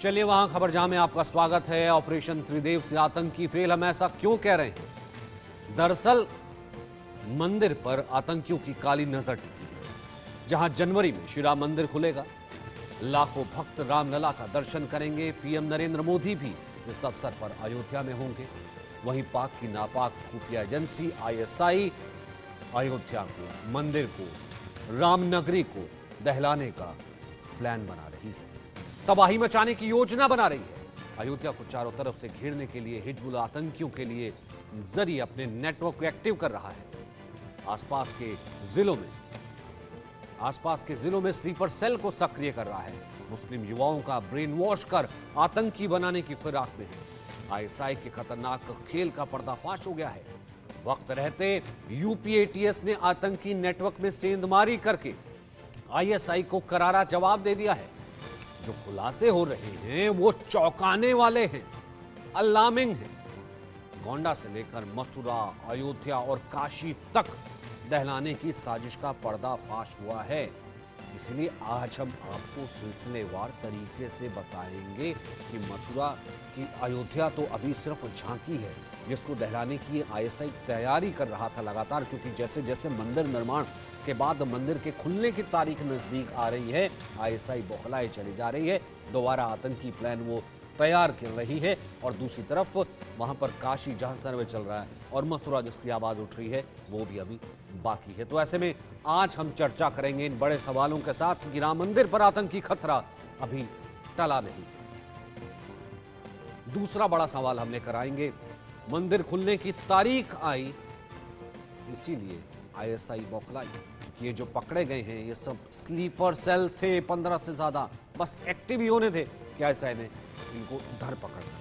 चलिए वहां खबर जहां में आपका स्वागत है। ऑपरेशन त्रिदेव से आतंकी फेल, हम ऐसा क्यों कह रहे हैं? दरअसल मंदिर पर आतंकियों की काली नजर टिकी है। जहां जनवरी में श्री राम मंदिर खुलेगा, लाखों भक्त रामलला का दर्शन करेंगे। पीएम नरेंद्र मोदी भी इस अवसर पर अयोध्या में होंगे। वहीं पाक की नापाक खुफिया एजेंसी आईएसआई अयोध्या को, मंदिर को, रामनगरी को दहलाने का प्लान बना रही है, तबाही मचाने की योजना बना रही है। अयोध्या को चारों तरफ से घेरने के लिए हिजबुल आतंकियों के लिए जरिए अपने नेटवर्क को एक्टिव कर रहा है। आसपास के जिलों में स्लीपर सेल को सक्रिय कर रहा है। मुस्लिम युवाओं का ब्रेन वॉश कर आतंकी बनाने की फिराक में है। आईएसआई के खतरनाक खेल का पर्दाफाश हो गया है। वक्त रहते यूपीएटीएस ने आतंकी नेटवर्क में सेंधमारी करके आईएसआई को करारा जवाब दे दिया है। जो खुलासे हो रहे हैं वो चौंकाने वाले हैं, अलार्मिंग हैं। गोंडा से लेकर मथुरा, अयोध्या और काशी तक दहलाने की साजिश का पर्दाफाश हुआ है। इसलिए आज हम आपको सिलसिलेवार तरीके से बताएंगे कि मथुरा की अयोध्या तो अभी सिर्फ झांकी है, जिसको दहलाने की आईएसआई तैयारी कर रहा था लगातार, क्योंकि जैसे जैसे मंदिर निर्माण के बाद मंदिर के खुलने की तारीख नजदीक आ रही है, आईएसआई बौखलाए चली जा रही है। दोबारा आतंकी प्लान वो तैयार कर रही है। और दूसरी तरफ वहां पर काशी जहां सर्वे चल रहा है और मथुरा जिसकी आवाज उठ रही है वो भी अभी बाकी है। तो ऐसे में आज हम चर्चा करेंगे इन बड़े सवालों के साथ कि राम मंदिर पर आतंकी खतरा अभी टला नहीं। दूसरा बड़ा सवाल हम लेकर आएंगे, मंदिर खुलने की तारीख आई, इसीलिए आईएसआई बौखलाई। ये जो पकड़े गए हैं ये सब स्लीपर सेल थे, 15 से ज्यादा, बस एक्टिव ही होने थे कि आईएसआई ने इनको धर पकड़ कर।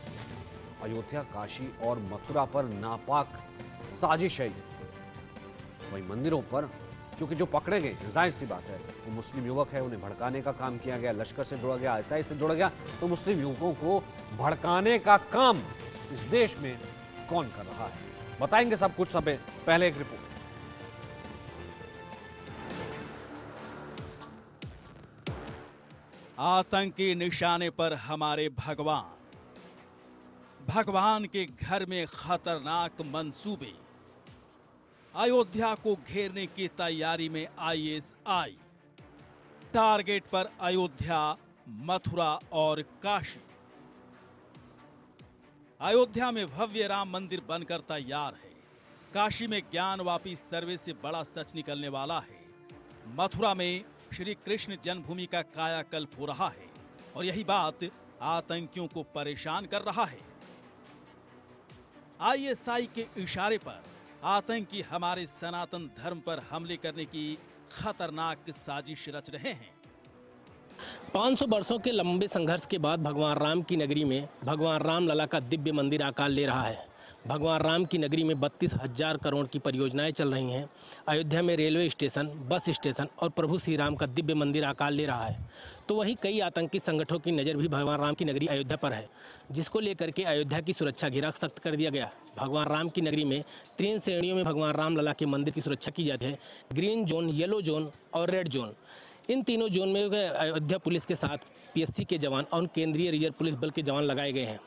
अयोध्या, काशी और मथुरा पर नापाक साजिश है। वही मंदिरों पर, क्योंकि जो पकड़े गए जाहिर सी बात है वो मुस्लिम युवक है, उन्हें भड़काने का काम किया गया, लश्कर से जुड़ा गया, आईएसआई से जुड़ा गया। तो मुस्लिम युवकों को भड़काने का काम इस देश में कौन कर रहा है, बताएंगे सब कुछ। सब पहले एक रिपोर्ट। आतंकी निशाने पर हमारे भगवान के घर में खतरनाक मंसूबे। अयोध्या को घेरने की तैयारी में आईएसआई। टारगेट पर अयोध्या, मथुरा और काशी। अयोध्या में भव्य राम मंदिर बनकर तैयार है। काशी में ज्ञानवापी सर्वे से बड़ा सच निकलने वाला है। मथुरा में श्री कृष्ण जन्मभूमि का कायाकल्प हो रहा है और यही बात आतंकियों को परेशान कर रहा है। आईएसआई के इशारे पर आतंकी हमारे सनातन धर्म पर हमले करने की खतरनाक साजिश रच रहे हैं। 500 वर्षों के लंबे संघर्ष के बाद भगवान राम की नगरी में भगवान रामलला का दिव्य मंदिर आकार ले रहा है। भगवान राम की नगरी में 32,000 करोड़ की परियोजनाएं चल रही हैं। अयोध्या में रेलवे स्टेशन, बस स्टेशन और प्रभु श्री राम का दिव्य मंदिर आकार ले रहा है। तो वहीं कई आतंकी संगठनों की नज़र भी भगवान राम की नगरी अयोध्या पर है, जिसको लेकर के अयोध्या की सुरक्षा घेरा सख्त कर दिया गया। भगवान राम की नगरी में 3 श्रेणियों में भगवान रामलला के मंदिर की सुरक्षा की जाती है, ग्रीन जोन, येलो जोन और रेड जोन। इन तीनों जोन में अयोध्या पुलिस के साथ पीएससी के जवान और केंद्रीय रिजर्व पुलिस बल के जवान लगाए गए हैं।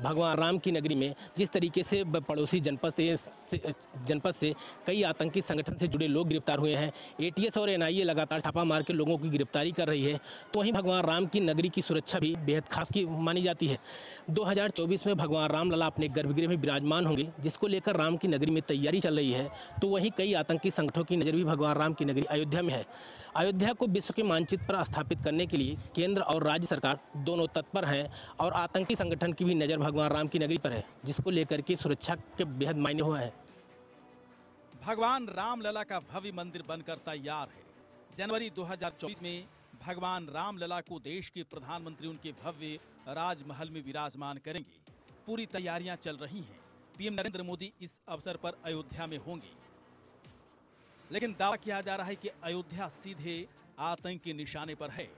भगवान राम की नगरी में जिस तरीके से पड़ोसी जनपद से कई आतंकी संगठन से जुड़े लोग गिरफ्तार हुए हैं, एटीएस और एनआईए लगातार छापा मार के लोगों की गिरफ्तारी कर रही है, तो वहीं भगवान राम की नगरी की सुरक्षा भी बेहद खास की मानी जाती है। 2024 में भगवान रामलला अपने गर्भगृह में विराजमान होंगे, जिसको लेकर राम की नगरी में तैयारी चल रही है। तो वहीं कई आतंकी संगठनों की नज़र भी भगवान राम की नगरी अयोध्या में है। अयोध्या को विश्व के मानचित्र पर स्थापित करने के लिए केंद्र और राज्य सरकार दोनों तत्पर हैं और आतंकी संगठन की भी नज़र भगवान राम की नगरी पर है, जिसको लेकर के सुरक्षा के बेहद मायने हुआ है। भगवान रामलला का भव्य मंदिर बनकर तैयार है। जनवरी 2024 में भगवान रामलला को देश के प्रधानमंत्री उनके भव्य राजमहल में विराजमान करेंगे। पूरी तैयारियां चल रही हैं। पीएम नरेंद्र मोदी इस अवसर पर अयोध्या में होंगे, लेकिन दावा किया जा रहा है कि अयोध्या सीधे आतंकी निशाने पर है।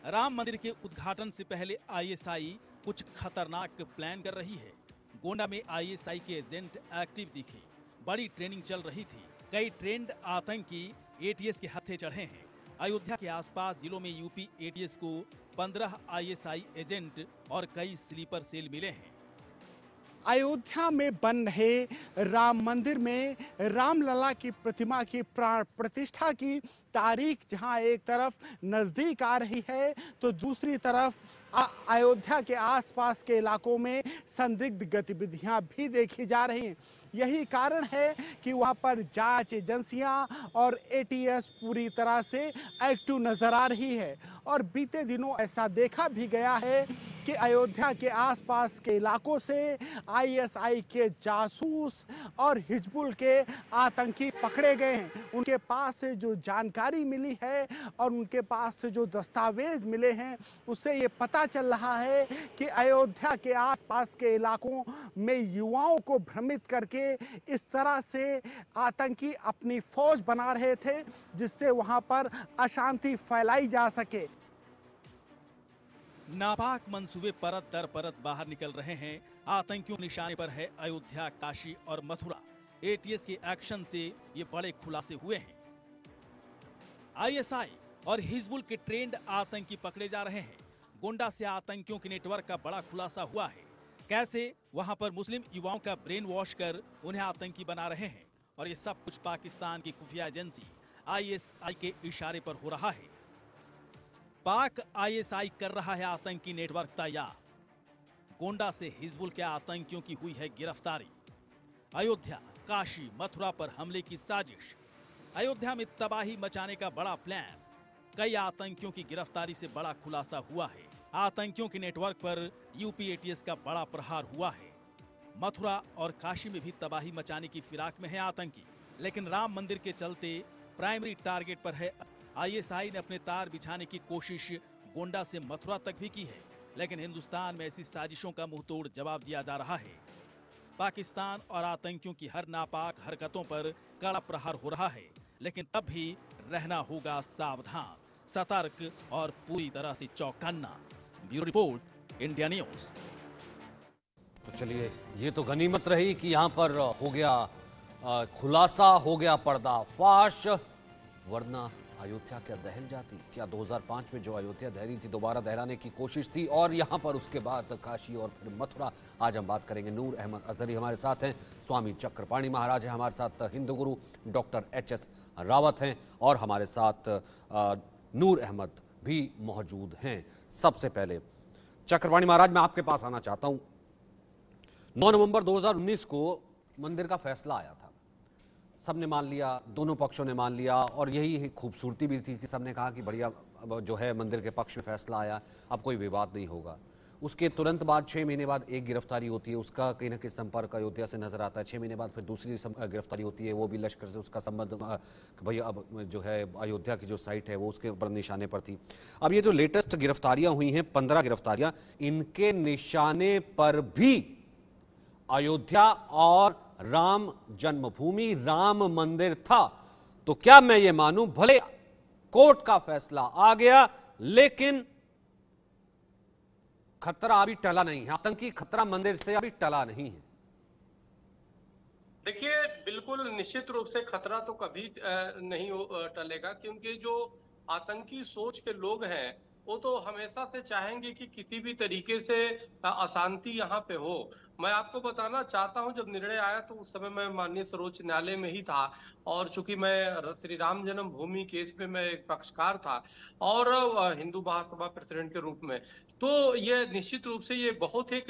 राम मंदिर के उद्घाटन से पहले आईएसआई कुछ खतरनाक प्लान कर रही है। गोंडा में आईएसआई के एजेंट एक्टिव दिखे, बड़ी ट्रेनिंग चल रही थी। कई ट्रेंड आतंकी एटीएस के हत्थे चढ़े हैं। अयोध्या के आसपास जिलों में यूपी एटीएस को 15 आईएसआई एजेंट और कई स्लीपर सेल मिले हैं। अयोध्या में बन रहे राम मंदिर में रामलला की प्रतिमा की प्राण प्रतिष्ठा की तारीख जहां एक तरफ नजदीक आ रही है तो दूसरी तरफ अयोध्या के आसपास के इलाकों में संदिग्ध गतिविधियां भी देखी जा रही हैं। यही कारण है कि वहां पर जांच एजेंसियां और एटीएस पूरी तरह से एक्टिव नजर आ रही है। और बीते दिनों ऐसा देखा भी गया है कि अयोध्या के आसपास के इलाकों से आईएसआई के जासूस और हिजबुल के आतंकी पकड़े गए हैं। उनके पास से जो जानकारी मिली है और उनके पास से जो दस्तावेज मिले हैं उससे ये पता चल रहा है कि अयोध्या के आसपास के इलाकों में युवाओं को भ्रमित करके इस तरह से आतंकी अपनी फौज बना रहे थे जिससे वहां पर अशांति फैलाई जा सके। नापाक मंसूबे परत दर परत बाहर निकल रहे हैं। आतंकियों के निशाने पर है अयोध्या, काशी और मथुरा। एटीएस के एक्शन से ये बड़े खुलासे हुए हैं। आईएसआई और हिजबुल के ट्रेंड आतंकी पकड़े जा रहे हैं। गोंडा से आतंकियों के नेटवर्क का बड़ा खुलासा हुआ है। कैसे वहां पर मुस्लिम युवाओं का ब्रेन वॉश कर उन्हें आतंकी बना रहे हैं और ये सब कुछ पाकिस्तान की खुफिया एजेंसी आईएसआई के इशारे पर हो रहा है। पाक आईएसआई कर रहा है आतंकी नेटवर्क तैयार। गोंडा से हिजबुल के आतंकियों की हुई है गिरफ्तारी। अयोध्या, काशी, मथुरा पर हमले की साजिश। अयोध्या में तबाही मचाने का बड़ा प्लान। कई आतंकियों की गिरफ्तारी से बड़ा खुलासा हुआ है। आतंकियों के नेटवर्क पर यूपी एटीएस का बड़ा प्रहार हुआ है। मथुरा और काशी में भी तबाही मचाने की फिराक में है आतंकी, लेकिन राम मंदिर के चलते प्राइमरी टारगेट पर है। आईएसआई ने अपने तार बिछाने की कोशिश गोंडा से मथुरा तक भी की है, लेकिन हिंदुस्तान में ऐसी साजिशों का मुंहतोड़ जवाब दिया जा रहा है। पाकिस्तान और आतंकियों की हर नापाक हरकतों पर कड़ा प्रहार हो रहा है, लेकिन तब भी रहना होगा सावधान, सतर्क और पूरी तरह से चौकन्ना। Bureau report, India news. तो चलिए, ये तो गनीमत रही कि यहाँ पर हो गया खुलासा, हो गया पर्दाफाश, वरना अयोध्या क्या दहल जाती। क्या 2005 में जो अयोध्या दहली थी दोबारा दहलाने की कोशिश थी, और यहाँ पर उसके बाद काशी और फिर मथुरा। आज हम बात करेंगे। नूर अहमद अजहरी हमारे साथ हैं, स्वामी चक्रपाणी महाराज हैं हमारे साथ, हिंदू गुरु डॉक्टर एच.एस. रावत हैं और हमारे साथ नूर अहमद भी मौजूद हैं। सबसे पहले चक्रपाणी महाराज, मैं आपके पास आना चाहता हूँ। 9 नवंबर 2019 को मंदिर का फैसला आया था, सबने मान लिया, दोनों पक्षों ने मान लिया, और यही खूबसूरती भी थी कि सबने कहा कि बढ़िया जो है मंदिर के पक्ष में फैसला आया, अब कोई विवाद नहीं होगा। उसके तुरंत बाद 6 महीने बाद एक गिरफ्तारी होती है, उसका कहीं ना कहीं संपर्क अयोध्या से नजर आता है। 6 महीने बाद फिर दूसरी गिरफ्तारी होती है, वो भी लश्कर से, उसका संबंध भाई अब जो है अयोध्या की जो साइट है वो उसके ऊपर निशाने पर थी। अब ये जो लेटेस्ट गिरफ्तारियां हुई हैं, 15 गिरफ्तारियां, इनके निशाने पर भी अयोध्या और राम जन्मभूमि, राम मंदिर था। तो क्या मैं ये मानूं, भले कोर्ट का फैसला आ गया लेकिन खतरा अभी टला नहीं है, आतंकी खतरा मंदिर से अभी टला नहीं है? देखिए, बिल्कुल निश्चित रूप से खतरा तो कभी नहीं टलेगा, क्योंकि जो आतंकी सोच के लोग हैं वो तो हमेशा से चाहेंगे कि किसी भी तरीके से अशांति यहाँ पे हो। मैं आपको बताना चाहता हूँ, जब निर्णय आया तो उस समय मैं माननीय सर्वोच्च न्यायालय में ही था, और चूंकि मैं श्री राम जन्मभूमि केस में मैं एक पक्षकार था और हिंदू महासभा प्रेसिडेंट के रूप में, तो ये निश्चित रूप से ये बहुत एक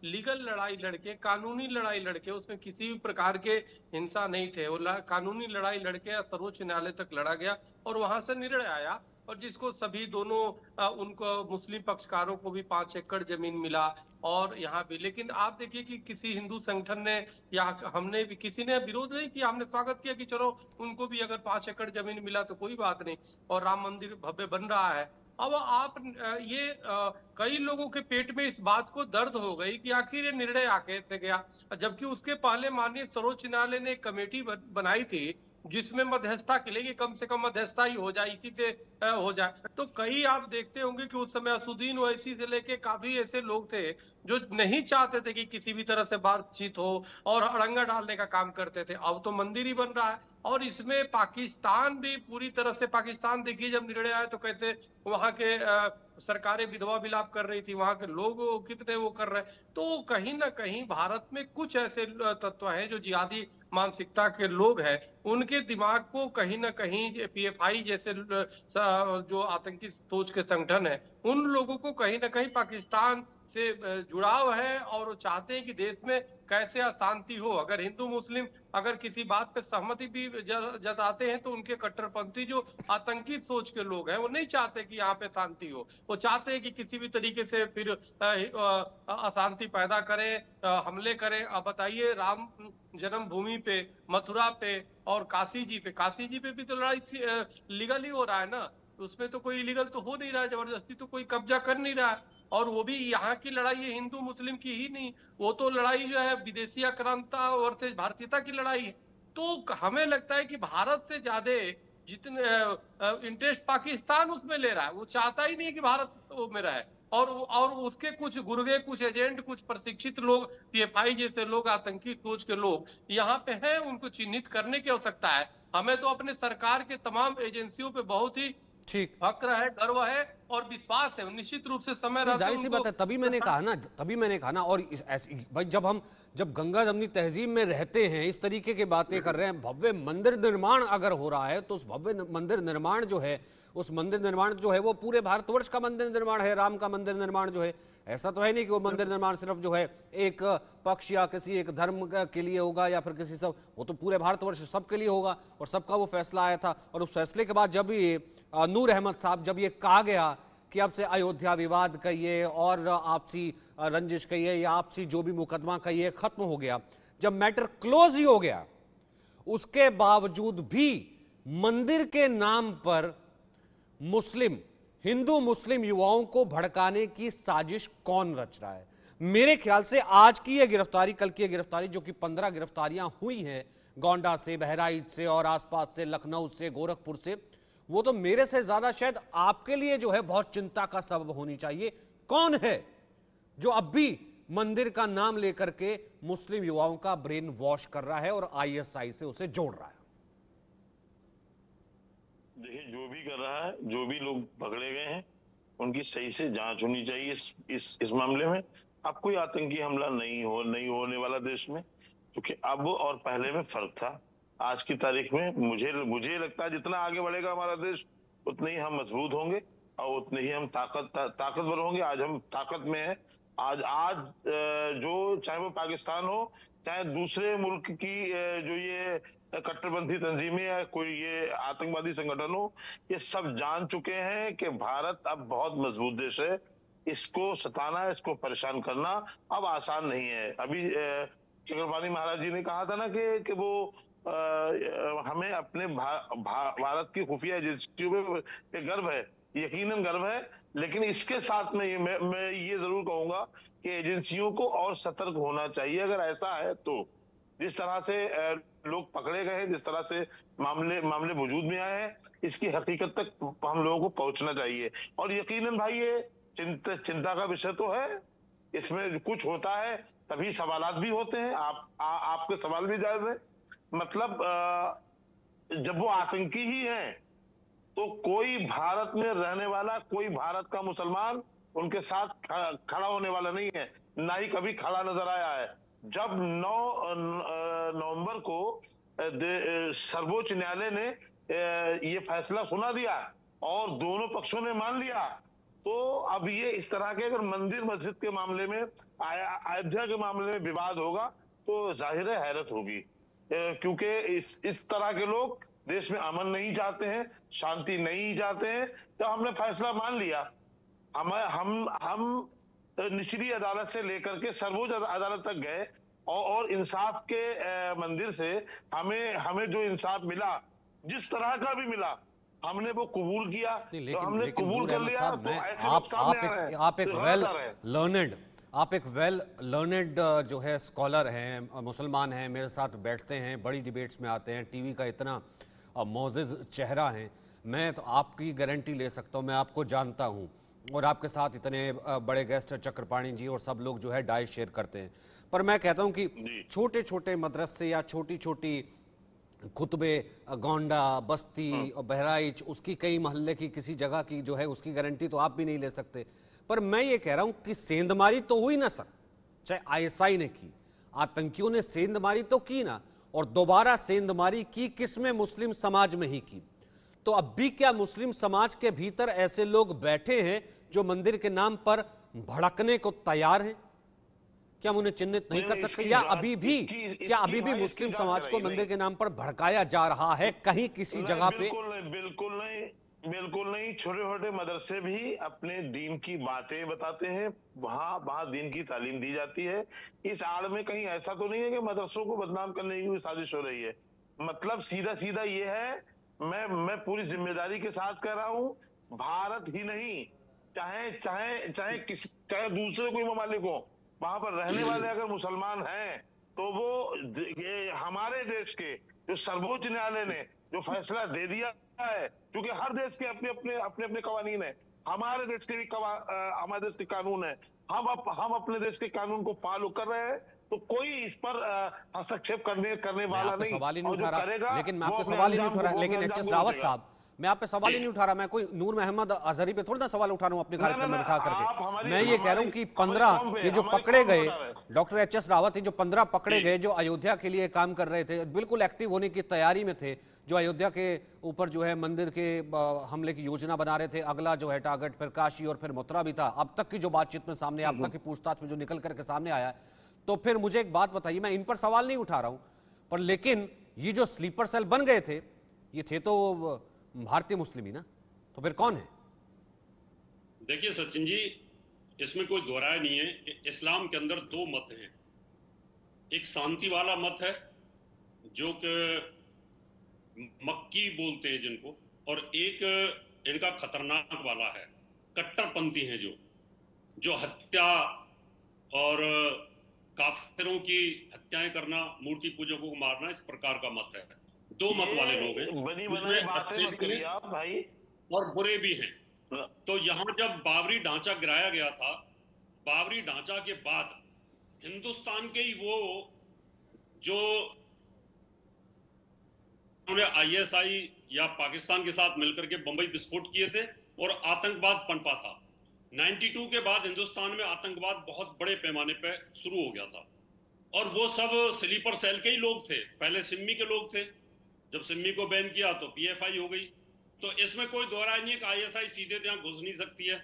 लीगल लड़ाई लड़के, कानूनी लड़ाई लड़के, उसमें किसी भी प्रकार के हिंसा नहीं थे। वो कानूनी लड़ाई लड़के सर्वोच्च न्यायालय तक लड़ा गया और वहां से निर्णय आया, और जिसको सभी दोनों उनको मुस्लिम पक्षकारों को भी 5 एकड़ जमीन मिला और यहाँ भी। लेकिन आप देखिए कि किसी हिंदू संगठन ने या हमने भी, किसी ने विरोध नहीं किया, हमने स्वागत किया कि चलो उनको भी अगर 5 एकड़ जमीन मिला तो कोई बात नहीं, और राम मंदिर भव्य बन रहा है। अब आप ये कई लोगों के पेट में इस बात को दर्द हो गई कि आखिर ये निर्णय आके से गया, जबकि उसके पहले माननीय सर्वोच्च न्यायालय ने एक कमेटी बनाई थी जिसमें मध्यस्थता के लिए कम से कम मध्यस्थता ही हो जाए, इसी से हो जाए। तो कई आप देखते होंगे कि उस समय असुद्दीन ओवैसी से लेके काफी ऐसे लोग थे जो नहीं चाहते थे कि किसी भी तरह से बातचीत हो और अड़ंगा डालने का काम करते थे। अब तो मंदिर ही बन रहा है और इसमें पाकिस्तान भी पूरी तरह से, पाकिस्तान देखिए जब निर्णय आया तो कैसे वहां के सरकारें विधवा विलाप कर रही थी, वहां के लोग कितने वो कर रहे हैं। तो कहीं ना कहीं भारत में कुछ ऐसे तत्व हैं जो जिहादी मानसिकता के लोग हैं, उनके दिमाग को कहीं ना कहीं पीएफआई जैसे जो आतंकी सोच के संगठन है, उन लोगों को कहीं ना कहीं पाकिस्तान से जुड़ाव है और वो चाहते हैं कि देश में कैसे अशांति हो। अगर हिंदू मुस्लिम अगर किसी बात पे सहमति भी जताते हैं तो उनके कट्टरपंथी जो आतंकी सोच के लोग हैं वो नहीं चाहते कि यहाँ पे शांति हो, वो चाहते हैं कि किसी भी तरीके से फिर अशांति पैदा करें, हमले करें। अब बताइए, राम जन्मभूमि पे, मथुरा पे और काशी जी पे भी तो लड़ाई लीगली हो रहा है ना, उसमें तो कोई इलीगल तो हो नहीं रहा है, जबरदस्ती तो कोई कब्जा कर नहीं रहा है। और वो भी यहाँ की लड़ाई है हिंदू मुस्लिम की ही नहीं, वो तो लड़ाई जो है विदेशी आक्रांता वर्सेस भारतीयता की लड़ाई है। तो हमें लगता है कि भारत से ज्यादा जितने इंटरेस्ट पाकिस्तान उसमें ले रहा है, वो चाहता ही नहीं कि भारत में रहे। और उसके कुछ गुर्गे, कुछ एजेंट, कुछ प्रशिक्षित लोग, पीएफआई जैसे लोग, आतंकी सोच के लोग यहाँ पे हैं, उनको चिन्हित करने की आवश्यकता है। हमें तो अपने सरकार के तमाम एजेंसियों पे बहुत ही ठीक, फक्र है, गर्व है और विश्वास है। निश्चित रूप से समय रहते जाहिर सी बात है, तभी मैंने कहा ना। और भाई जब गंगा जमनी तहजीब में रहते हैं, इस तरीके की बातें कर रहे हैं, भव्य मंदिर निर्माण अगर हो रहा है तो उस भव्य मंदिर निर्माण जो है, उस मंदिर निर्माण जो है वो पूरे भारतवर्ष का मंदिर निर्माण है। राम का मंदिर निर्माण जो है, ऐसा तो है नहीं कि वो मंदिर निर्माण सिर्फ जो है एक पक्ष या किसी एक धर्म के लिए होगा या फिर किसी सब, वो तो पूरे भारतवर्ष सबके लिए होगा। और सबका वो फैसला आया था, और उस फैसले के बाद जब ये नूर अहमद साहब, जब ये कहा गया कि अब से अयोध्या विवाद कहिए और आपसी रंजिश कहिए या आपसी जो भी मुकदमा कहिए खत्म हो गया, जब मैटर क्लोज ही हो गया, उसके बावजूद भी मंदिर के नाम पर हिंदू मुस्लिम युवाओं को भड़काने की साजिश कौन रच रहा है? मेरे ख्याल से आज की यह गिरफ्तारी, कल की यह गिरफ्तारी, जो कि 15 गिरफ्तारियां हुई हैं गोंडा से, बहराइच से और आसपास से, लखनऊ से, गोरखपुर से, वो तो मेरे से ज्यादा शायद आपके लिए जो है बहुत चिंता का सबब होनी चाहिए। कौन है जो अब भी मंदिर का नाम लेकर के मुस्लिम युवाओं का ब्रेन वॉश कर रहा है और आईएसआई से उसे जोड़ रहा है? देखिए, जो भी कर रहा है, जो भी लोग पकड़े गए हैं, उनकी सही से जांच होनी चाहिए इस मामले में। अब कोई आतंकी हमला नहीं होने वाला देश में, क्योंकि अब और पहले में फर्क था। आज की तारीख में मुझे लगता है जितना आगे बढ़ेगा हमारा देश, उतने ही हम मजबूत होंगे और उतने ही हम ताकतवर होंगे। आज हम ताकत में हैं। आज जो चाहे वो पाकिस्तान हो, चाहे दूसरे मुल्क की जो ये कट्टरपंथी तंजीमें या कोई ये आतंकवादी संगठन हो, ये सब जान चुके हैं कि भारत अब बहुत मजबूत देश है। इसको सताना, इसको परेशान करना अब आसान नहीं है। अभी चक्रपाणी महाराज जी ने कहा था ना कि वो हमें अपने भारत की खुफिया एजेंसियों पे गर्व है, यकीनन गर्व है। लेकिन इसके साथ में मैं ये जरूर कहूंगा कि एजेंसियों को और सतर्क होना चाहिए। अगर ऐसा है तो जिस तरह से लोग पकड़े गए हैं, जिस तरह से मामले वजूद में आए हैं, इसकी हकीकत तक हम लोगों को पहुंचना चाहिए। और यकीनन भाई ये चिंता का विषय तो है। इसमें कुछ होता है तभी सवालात भी होते हैं। आपके सवाल भी जायज है। मतलब जब वो आतंकी ही हैं तो कोई भारत में रहने वाला, कोई भारत का मुसलमान उनके साथ खड़ा होने वाला नहीं है, ना ही कभी खड़ा नजर आया है। जब 9 नवंबर को सर्वोच्च न्यायालय ने ये फैसला सुना दिया और दोनों पक्षों ने मान लिया, तो अब ये इस तरह के अगर मंदिर मस्जिद के मामले में, अयोध्या के मामले में विवाद होगा तो जाहिर है हैरत होगी। क्योंकि इस तरह के लोग देश में अमन नहीं चाहते हैं, शांति नहीं चाहते हैं। तो हमने फैसला मान लिया। हम निचली अदालत से लेकर के सर्वोच्च अदालत तक गए और इंसाफ के मंदिर से हमें जो इंसाफ मिला, जिस तरह का भी मिला, हमने वो कबूल किया। तो हमने कबूल कर लिया। आप एक वेल लर्नेड जो है स्कॉलर हैं, मुसलमान हैं, मेरे साथ बैठते हैं, बड़ी डिबेट्स में आते हैं, टीवी का इतना मोअज़्ज़िज़ चेहरा है। मैं तो आपकी गारंटी ले सकता हूँ, मैं आपको जानता हूँ और आपके साथ इतने बड़े गेस्ट चक्रपाणी जी और सब लोग जो है डाइट शेयर करते हैं। पर मैं कहता हूँ कि छोटे छोटे मदरसे या छोटी छोटी खुतबे, गोंडा, बस्ती और बहराइच, उसकी कई मोहल्ले की किसी जगह की जो है उसकी गारंटी तो आप भी नहीं ले सकते। पर मैं ये कह रहा हूं कि सेंधमारी तो हुई ना सर, चाहे आईएसआई ने की, आतंकियों ने सेंधमारी तो की ना, और दोबारा सेंधमारी की किसमें? मुस्लिम समाज में ही की। तो अब भी क्या मुस्लिम समाज के भीतर ऐसे लोग बैठे हैं जो मंदिर के नाम पर भड़कने को तैयार हैं? क्या हम उन्हें चिन्हित नहीं कर सकते? या अभी भी क्या अभी भी मुस्लिम समाज को मंदिर के नाम पर भड़काया जा रहा है कहीं किसी जगह पे? बिल्कुल नहीं, बिल्कुल नहीं। छोटे छोटे मदरसे भी अपने दीन की बातें बताते हैं, वहां दीन की तालीम दी जाती है। इस आड़ में कहीं ऐसा तो नहीं है कि मदरसों को बदनाम करने की साजिश हो रही है। मतलब सीधा सीधा ये है, मैं पूरी जिम्मेदारी के साथ कह रहा हूं, भारत ही नहीं, चाहे दूसरे कोई ममालिक हो, वहां पर रहने वाले अगर मुसलमान हैं तो वो ये हमारे देश के जो सर्वोच्च न्यायालय ने जो फैसला दे दिया है, क्योंकि हर देश के अपने कवानीन है, हमारे देश के भी हमारे देश के कानून है, हम अपने देश के कानून को फॉलो कर रहे हैं, तो कोई इस पर हस्तक्षेप करने वाला नहीं। सवाल ही नहीं उठा रहा, लेकिन मैं आपके सवाल ही नहीं उठा रहा, लेकिन एचएस रावत साहब, मैं आप पे सवाल ही नहीं उठा रहा, मैं कोई नूर मोहम्मद अजहरी पे थोड़ा ना सवाल उठा रहा हूं अपने कार्यक्रम में बिठा करके। मैं ये कह रहा हूं कि 15 ये जो पकड़े गए, डॉक्टर एचएस रावत, ये जो 15 पकड़े गए जो अयोध्या के लिए काम कर रहे थे, बिल्कुल एक्टिव होने की तैयारी में थे, जो अयोध्या के ऊपर जो है मंदिर के हमले की योजना बना रहे थे, अगला जो है टारगेट फिर काशी और फिर मथुरा भी था। अब तक की जो बातचीत में सामने, अब तक की पूछताछ में जो निकल करके सामने आया, तो फिर मुझे एक बात बताइए, मैं इन पर सवाल नहीं उठा रहा हूं, पर लेकिन ये जो स्लीपर सेल बन गए थे, ये थे तो भारतीय मुस्लिम ही ना, तो फिर कौन है? देखिए सचिन जी, इसमें कोई दो राय नहीं है कि इस्लाम के अंदर दो मत हैं। एक शांति वाला मत है जो कि मक्की बोलते हैं जिनको, और एक इनका खतरनाक वाला है, कट्टरपंथी हैं जो हत्या और काफिरों की हत्याएं करना, मूर्ति पूजकों को मारना, इस प्रकार का मत है। दो मत वाले लोग हैं, उसमें अच्छे भी हैं भाई और बुरे भी हैं। तो यहाँ जब बाबरी ढांचा गिराया गया था, बाबरी ढांचा के बाद हिंदुस्तान के ही वो जो उन्होंने आईएसआई या पाकिस्तान के साथ मिलकर के बंबई विस्फोट किए थे और आतंकवाद पनपा था। 92 के बाद हिंदुस्तान में आतंकवाद बहुत बड़े पैमाने पर शुरू हो गया था, और वो सब स्लीपर सेल के ही लोग थे। पहले सिम्मी के लोग थे, जब सिम्मी को बैन किया तो पीएफआई हो गई। तो इसमें कोई दो राय नहीं है कि आईएसआई सीधे यहाँ घुस नहीं सकती है,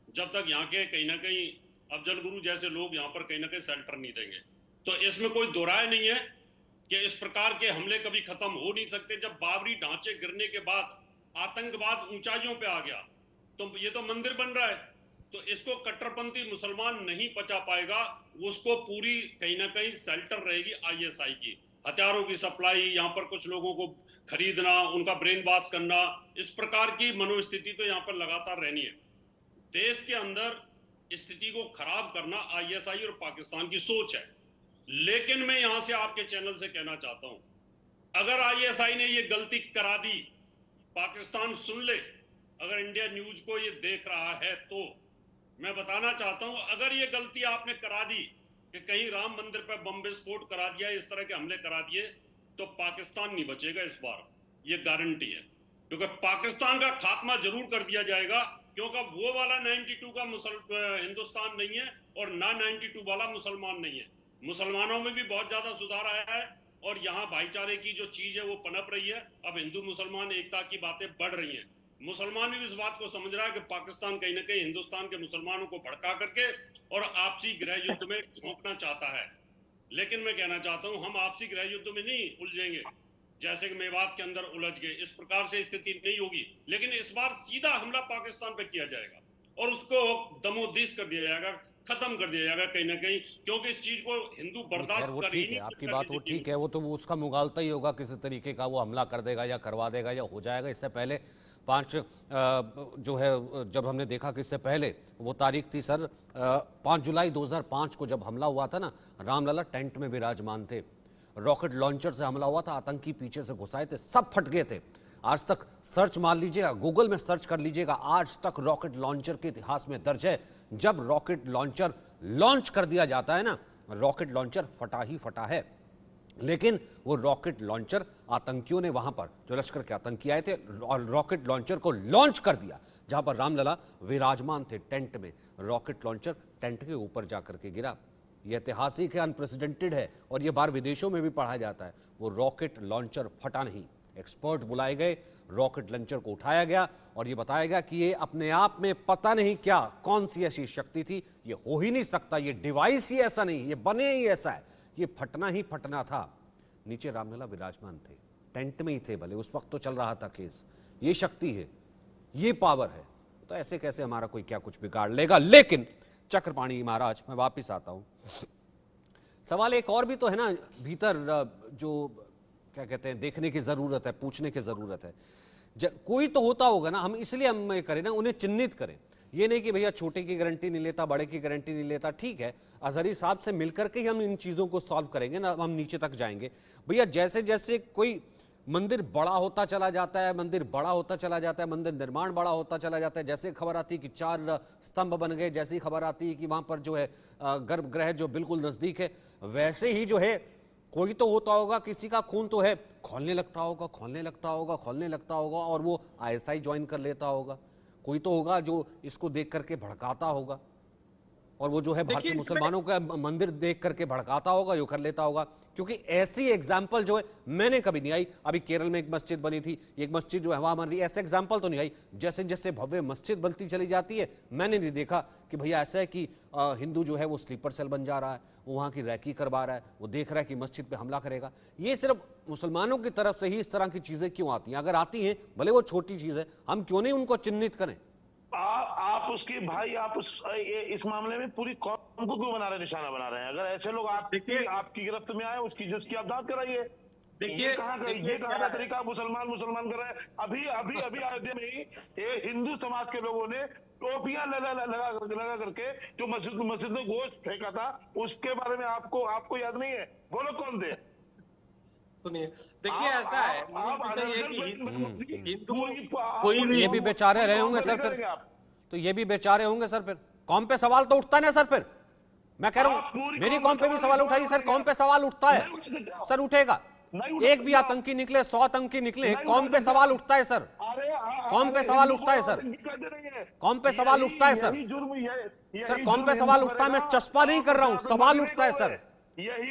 जब तक यहाँ के कहीं ना कहीं अफजल गुरु जैसे लोग यहाँ पर कहीं ना कहीं सेल्टर नहीं देंगे। तो इसमें कोई दो राय नहीं है कि इस प्रकार के हमले कभी खत्म हो नहीं सकते। जब बाबरी ढांचे गिरने के बाद आतंकवाद ऊंचाइयों पे आ गया, तो ये तो मंदिर बन रहा है, तो इसको कट्टरपंथी मुसलमान नहीं पचा पाएगा। उसको पूरी कहीं ना कहीं सेल्टर रहेगी आईएसआई की, हथियारों की सप्लाई, यहाँ पर कुछ लोगों को खरीदना, उनका ब्रेन वॉश करना, इस प्रकार की मनोस्थिति तो यहाँ पर लगातार रहनी है। देश के अंदर स्थिति को खराब करना आईएसआई और पाकिस्तान की सोच है। लेकिन मैं यहां से आपके चैनल से कहना चाहता हूं, अगर आईएसआई ने ये गलती करा दी, पाकिस्तान सुन ले, अगर इंडिया न्यूज को ये देख रहा है तो मैं बताना चाहता हूं, अगर ये गलती आपने करा दी कि कहीं राम मंदिर पर बम विस्फोट करा दिया, इस तरह के हमले करा दिए, तो पाकिस्तान नहीं बचेगा इस बार, ये गारंटी है। क्योंकि पाकिस्तान का खात्मा जरूर कर दिया जाएगा, क्योंकि वो वाला 92 का हिंदुस्तान नहीं है और ना 92 वाला मुसलमान नहीं है। मुसलमानों में भी बहुत ज्यादा सुधार आया है और यहाँ भाईचारे की जो चीज है वो पनप रही है। अब हिंदू मुसलमान एकता की बातें बढ़ रही हैं। मुसलमान भी इस बात को समझ रहा है कि पाकिस्तान कहीं ना कहीं हिंदुस्तान के मुसलमानों को भड़का करके और आपसी गृह युद्ध में झोंकना चाहता है। लेकिन मैं कहना चाहता हूं, हम आपसी गृह युद्ध में नहीं उलझेंगे जैसे कि मेवात के अंदर उलझ गए, इस प्रकार से स्थिति नहीं होगी। लेकिन इस बार सीधा हमला पाकिस्तान पे किया जाएगा और उसको दमोदीस कर दिया जाएगा, खत्म कर दिया जाएगा कहीं ना कहीं, क्योंकि इस चीज को हिंदू बर्दाश्त कर ही नहीं। आपकी बात वो ठीक है, वो तो उसका मुगालता ही होगा किसी तरीके का, वो हमला कर देगा या करवा देगा या हो जाएगा। इससे पहले 5 जो है, जब हमने देखा कि इससे पहले वो तारीख थी सर 5 जुलाई 2005 को जब हमला हुआ था ना, रामलला टेंट में विराजमान थे, रॉकेट लॉन्चर से हमला हुआ था, आतंकी पीछे से घुसाए थे, सब फट गए थे। आज तक सर्च मार लीजिएगा, गूगल में सर्च कर लीजिएगा, आज तक रॉकेट लॉन्चर के इतिहास में दर्ज है, जब रॉकेट लॉन्चर लॉन्च कर दिया जाता है ना, रॉकेट लॉन्चर फटा ही फटा है। लेकिन वो रॉकेट लॉन्चर आतंकियों ने वहां पर, जो लश्कर के आतंकी आए थे, और रॉकेट लॉन्चर को लॉन्च कर दिया। जहां पर रामलला विराजमान थे टेंट में, रॉकेट लॉन्चर टेंट के ऊपर जाकर के गिरा। यह ऐतिहासिक है, अनप्रेसिडेंटेड है, और यह बार विदेशों में भी पढ़ा जाता है। वो रॉकेट लॉन्चर फटा नहीं, एक्सपर्ट बुलाए गए, रॉकेट लॉन्चर को उठाया गया और ये बताया गया कि ये अपने आप में पता नहीं क्या कौन सी ऐसी शक्ति थी, ये हो ही नहीं सकता, ये डिवाइस ही ऐसा नहीं, ये बने ही ऐसा है, ये फटना ही फटना था। नीचे रामलला विराजमान थे, टेंट में ही थे, भले उस वक्त तो चल रहा था केस। ये शक्ति है, ये पावर है, तो ऐसे कैसे हमारा कोई क्या कुछ बिगाड़ लेगा। लेकिन चक्रपाणी महाराज, मैं वापिस आता हूं, सवाल एक और भी तो है ना भीतर, जो क्या कहते हैं, देखने की जरूरत है, पूछने की जरूरत है। कोई तो होता होगा ना, हम इसलिए हम ये करें ना, उन्हें चिन्हित करें। ये नहीं कि भैया छोटे की गारंटी नहीं लेता, बड़े की गारंटी नहीं लेता, ठीक है, अजहरी साहब से मिलकर के ही हम इन चीज़ों को सॉल्व करेंगे ना, हम नीचे तक जाएंगे। भैया जैसे जैसे कोई मंदिर बड़ा होता चला जाता है, मंदिर बड़ा होता चला जाता है, मंदिर निर्माण बड़ा होता चला जाता है, जैसे खबर आती है कि 4 स्तंभ बन गए, जैसी खबर आती है कि वहाँ पर जो है गर्भगृह जो बिल्कुल नज़दीक है, वैसे ही जो है कोई तो होता होगा, किसी का खून तो है, खोलने लगता होगा, खोलने लगता होगा, खोलने लगता होगा, और वो आईएसआई ज्वाइन कर लेता होगा। कोई तो होगा जो इसको देख करके भड़काता होगा, और वो जो है भारतीय मुसलमानों का मंदिर देख करके भड़काता होगा, जो कर लेता होगा। क्योंकि ऐसी एग्जाम्पल जो है मैंने कभी नहीं आई। अभी केरल में एक मस्जिद बनी थी, एक मस्जिद जो है वहां बन रही है, ऐसे एग्जाम्पल तो नहीं आई। जैसे जैसे भव्य मस्जिद बनती चली जाती है, मैंने नहीं देखा कि भैया ऐसा है कि हिंदू जो है वो स्लीपर सेल बन जा रहा है, वो वहाँ की रैकी करवा रहा है, वो देख रहा है कि मस्जिद पे हमला करेगा। ये सिर्फ मुसलमानों की तरफ से ही इस तरह की चीज़ें क्यों आती हैं? अगर आती हैं, भले वो छोटी चीज़ है, हम क्यों नहीं उनको चिन्हित करें? आप उसके भाई, आप इस मामले में पूरी कौम को क्यों बना रहे, निशाना बना रहे हैं? अगर ऐसे लोग आपकी गिरफ्त में आए, उसकी आप दाद कराइए। देखिए ये कहा का तरीका मुसलमान कर रहे हैं। अभी अयोध्या में ही हिंदू समाज के लोगों ने टोपियां लगा करके जो मस्जिद में गोश्त फेंका था, उसके बारे में आपको याद नहीं है? वो लोग कौन थे? सुनिए, देखिए ऐसा है, ये भी बेचारे रहे होंगे सर फिर, तो ये भी बेचारे होंगे सर, फिर कौम पे सवाल तो उठता ना सर। फिर मैं कह रहा हूँ मेरी कौम पे भी सवाल उठाइए सर, कौम पे सवाल उठता है सर, उठेगा। एक भी आतंकी निकले, 100 आतंकी निकले, कौम पे सवाल उठता है सर, कौम पे सवाल उठता है सर, कौम पे सवाल उठता है सर, सर कौम पे सवाल उठता है। मैं चस्पा नहीं कर रहा हूँ, सवाल उठता है सर,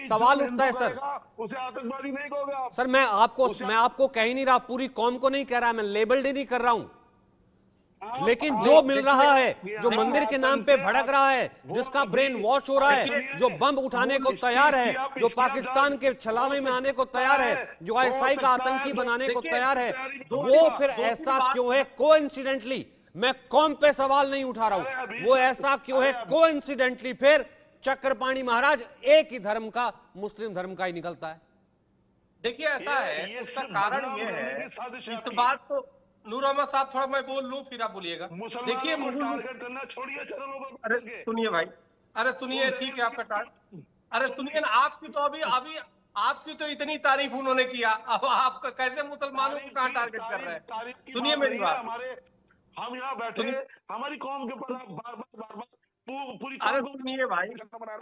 सवाल उठता है सर। उसे आतंकवादी नहीं कहोगे सर। मैं आपको कह ही नहीं रहा, पूरी कौम को नहीं कह रहा, मैं लेबल्ड ही नहीं कर रहा हूं। लेकिन जो मिल रहा है, जो मंदिर के नाम पे भड़क रहा है, जिसका ब्रेन वॉश हो रहा है, जो बम उठाने को तैयार है, जो पाकिस्तान के छलावे में आने को तैयार है, जो आईएसआई का आतंकी बनाने को तैयार है, वो फिर ऐसा क्यों है कोइंसिडेंटली? मैं कौम पे सवाल नहीं उठा रहा हूं, वो ऐसा क्यों है कोइंसिडेंटली फिर चक्रपाणी महाराज एक ही धर्म का, मुस्लिम धर्म का ही निकलता है? देखिए ऐसा है, उसका कारण ये है, इस बात को नूर अहमद साहब, थोड़ा मैं बोल लूं फिर आप बोलिएगा। देखिए छोड़िए, अरे सुनिए भाई, अरे सुनिए, ठीक है आपका अरे सुनिए ना, आपकी तो अभी आपकी तो इतनी तारीफ उन्होंने किया, अब आप कैसे मुसलमानों को कहां टारगेट कर रहे हैं? सुनिए मेरी बात, हम यहाँ बैठे हमारी कौम के ऊपर बार पूरी, अरे सुनिए भाई,